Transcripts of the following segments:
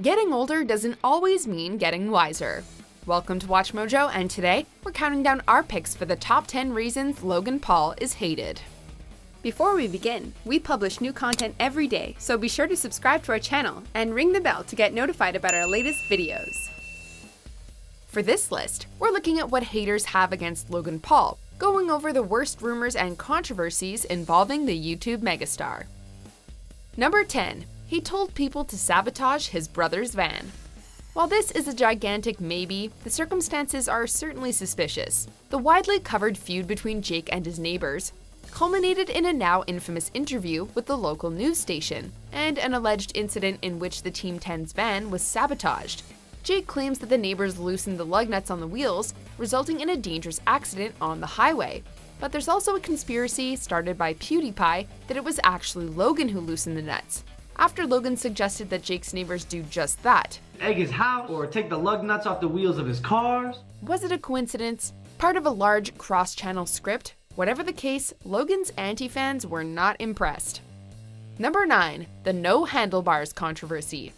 Getting older doesn't always mean getting wiser. Welcome to Watch Mojo, and today we're counting down our picks for the top 10 reasons Logan Paul is hated. Before we begin, we publish new content every day, so be sure to subscribe to our channel and ring the bell to get notified about our latest videos. For this list, we're looking at what haters have against Logan Paul, going over the worst rumors and controversies involving the YouTube megastar. Number 10. He told people to sabotage his brother's van. While this is a gigantic maybe, the circumstances are certainly suspicious. The widely covered feud between Jake and his neighbors culminated in a now infamous interview with the local news station, and an alleged incident in which the Team 10's van was sabotaged. Jake claims that the neighbors loosened the lug nuts on the wheels, resulting in a dangerous accident on the highway. But there's also a conspiracy started by PewDiePie that it was actually Logan who loosened the nuts, after Logan suggested that Jake's neighbors do just that. Egg his house or take the lug nuts off the wheels of his cars. Was it a coincidence? Part of a large cross-channel script? Whatever the case, Logan's anti-fans were not impressed. Number 9. The No Handlebars controversy.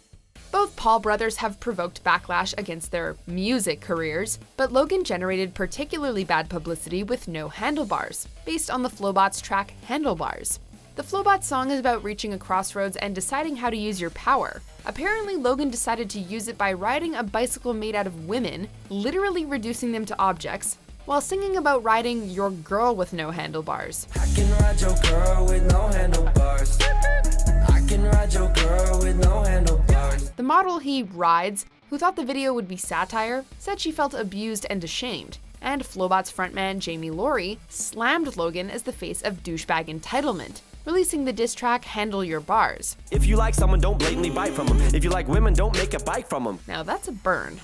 Both Paul brothers have provoked backlash against their music careers, but Logan generated particularly bad publicity with No Handlebars, based on the Flowbots track Handlebars. The Flowbots song is about reaching a crossroads and deciding how to use your power. Apparently, Logan decided to use it by riding a bicycle made out of women, literally reducing them to objects, while singing about riding your girl with no handlebars. I can ride your girl with no handlebars. I can ride your girl with no handlebars. The model he rides, who thought the video would be satire, said she felt abused and ashamed. And Flowbots frontman Jamie Laurie slammed Logan as the face of douchebag entitlement, releasing the diss track Handle Your Bars. If you like someone, don't blatantly bite from them. If you like women, don't make a bike from them. Now that's a burn.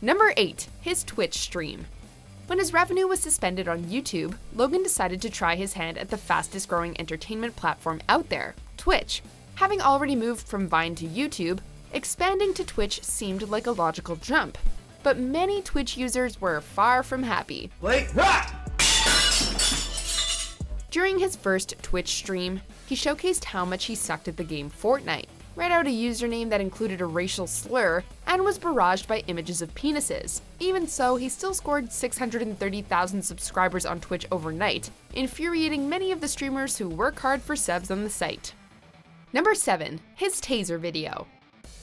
Number 8. His Twitch stream. When his revenue was suspended on YouTube, Logan decided to try his hand at the fastest growing entertainment platform out there, Twitch. Having already moved from Vine to YouTube, expanding to Twitch seemed like a logical jump. But many Twitch users were far from happy. Wait, what? During his first Twitch stream, he showcased how much he sucked at the game Fortnite, read out a username that included a racial slur, and was barraged by images of penises. Even so, he still scored 630,000 subscribers on Twitch overnight, infuriating many of the streamers who work hard for subs on the site. Number 7. His Taser video.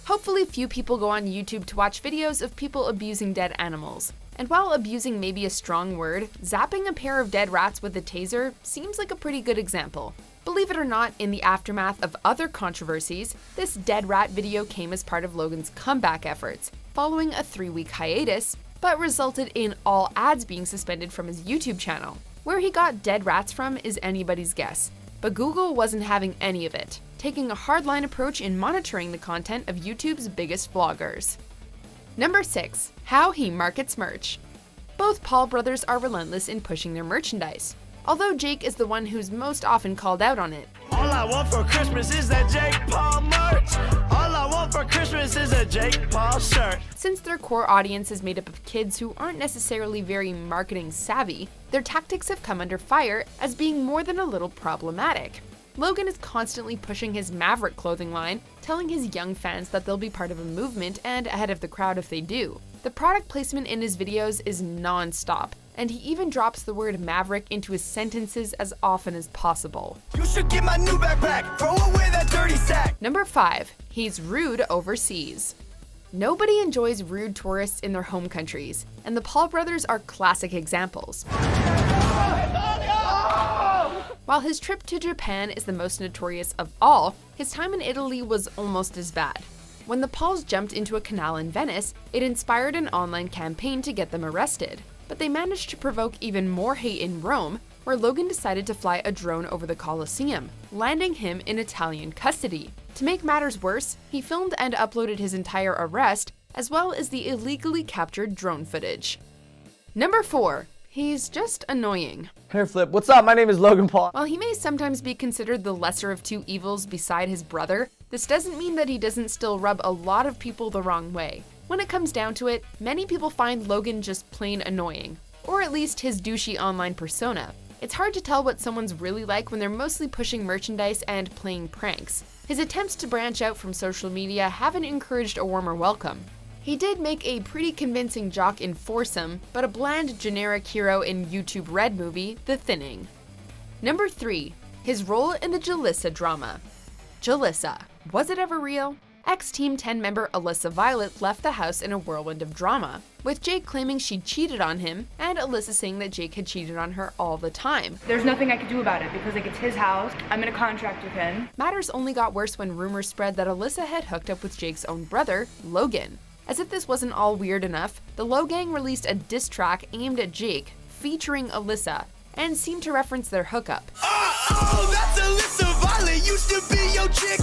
Hopefully few people go on YouTube to watch videos of people abusing dead animals. And while abusing may be a strong word, zapping a pair of dead rats with a taser seems like a pretty good example. Believe it or not, in the aftermath of other controversies, this dead rat video came as part of Logan's comeback efforts, following a 3-week hiatus, but resulted in all ads being suspended from his YouTube channel. Where he got dead rats from is anybody's guess, but Google wasn't having any of it, taking a hardline approach in monitoring the content of YouTube's biggest vloggers. Number 6. How he markets merch. Both Paul brothers are relentless in pushing their merchandise, although Jake is the one who's most often called out on it. All I want for Christmas is that Jake Paul merch. All I want for Christmas is a Jake Paul shirt. Since their core audience is made up of kids who aren't necessarily very marketing savvy, their tactics have come under fire as being more than a little problematic. Logan is constantly pushing his Maverick clothing line, telling his young fans that they'll be part of a movement and ahead of the crowd if they do. The product placement in his videos is non-stop, and he even drops the word Maverick into his sentences as often as possible. You should get my new backpack. Throw away that dirty sack. Number 5. He's rude overseas. Nobody enjoys rude tourists in their home countries, and the Paul brothers are classic examples. While his trip to Japan is the most notorious of all, his time in Italy was almost as bad. When the Pauls jumped into a canal in Venice, it inspired an online campaign to get them arrested. But they managed to provoke even more hate in Rome, where Logan decided to fly a drone over the Colosseum, landing him in Italian custody. To make matters worse, he filmed and uploaded his entire arrest, as well as the illegally captured drone footage. Number 4. He's just annoying. Hair flip, what's up? My name is Logan Paul. While he may sometimes be considered the lesser of two evils beside his brother, this doesn't mean that he doesn't still rub a lot of people the wrong way. When it comes down to it, many people find Logan just plain annoying, or at least his douchey online persona. It's hard to tell what someone's really like when they're mostly pushing merchandise and playing pranks. His attempts to branch out from social media haven't encouraged a warmer welcome. He did make a pretty convincing jock in Foursome, but a bland, generic hero in YouTube Red movie, The Thinning. Number 3. His role in the Jalisa drama. Jalisa. Was it ever real? Ex-Team 10 member Alyssa Violet left the house in a whirlwind of drama, with Jake claiming she'd cheated on him, and Alyssa saying that Jake had cheated on her all the time. There's nothing I could do about it because it's his house. I'm in a contract with him. Matters only got worse when rumors spread that Alyssa had hooked up with Jake's own brother, Logan. As if this wasn't all weird enough, the Logang released a diss track aimed at Jake, featuring Alyssa, and seemed to reference their hookup. Oh, that's Alyssa Violet, used to be your chick.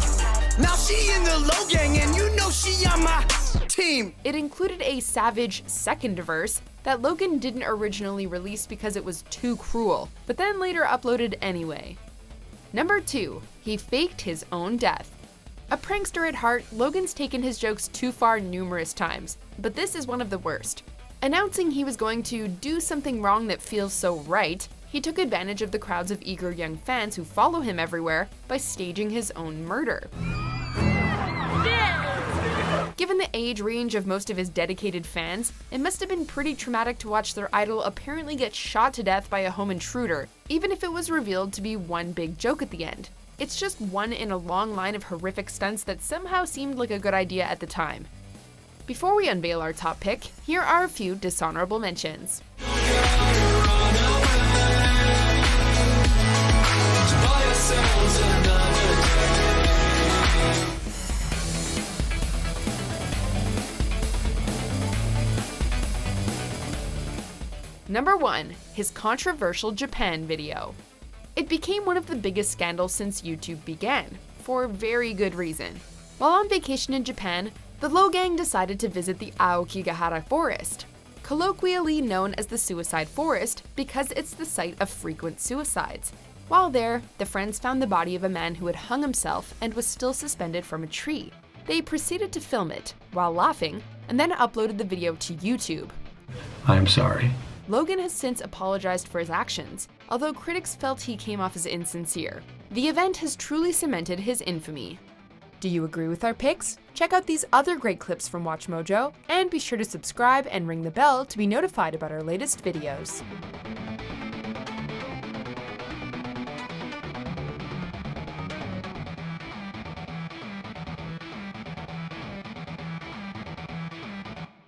Now she in the Logang and you know she on my team. It included a savage second verse that Logan didn't originally release because it was too cruel, but then later uploaded anyway. Number 2. He faked his own death. A prankster at heart, Logan's taken his jokes too far numerous times, but this is one of the worst. Announcing he was going to do something wrong that feels so right, he took advantage of the crowds of eager young fans who follow him everywhere by staging his own murder. Given the age range of most of his dedicated fans, it must have been pretty traumatic to watch their idol apparently get shot to death by a home intruder, even if it was revealed to be one big joke at the end. It's just one in a long line of horrific stunts that somehow seemed like a good idea at the time. Before we unveil our top pick, here are a few dishonorable mentions. Number 1. His controversial Japan video. It became one of the biggest scandals since YouTube began, for very good reason. While on vacation in Japan, the Logang decided to visit the Aokigahara forest, colloquially known as the Suicide Forest because it's the site of frequent suicides. While there, the friends found the body of a man who had hung himself and was still suspended from a tree. They proceeded to film it, while laughing, and then uploaded the video to YouTube. I'm sorry. Logan has since apologized for his actions, although critics felt he came off as insincere. The event has truly cemented his infamy. Do you agree with our picks? Check out these other great clips from WatchMojo, and be sure to subscribe and ring the bell to be notified about our latest videos.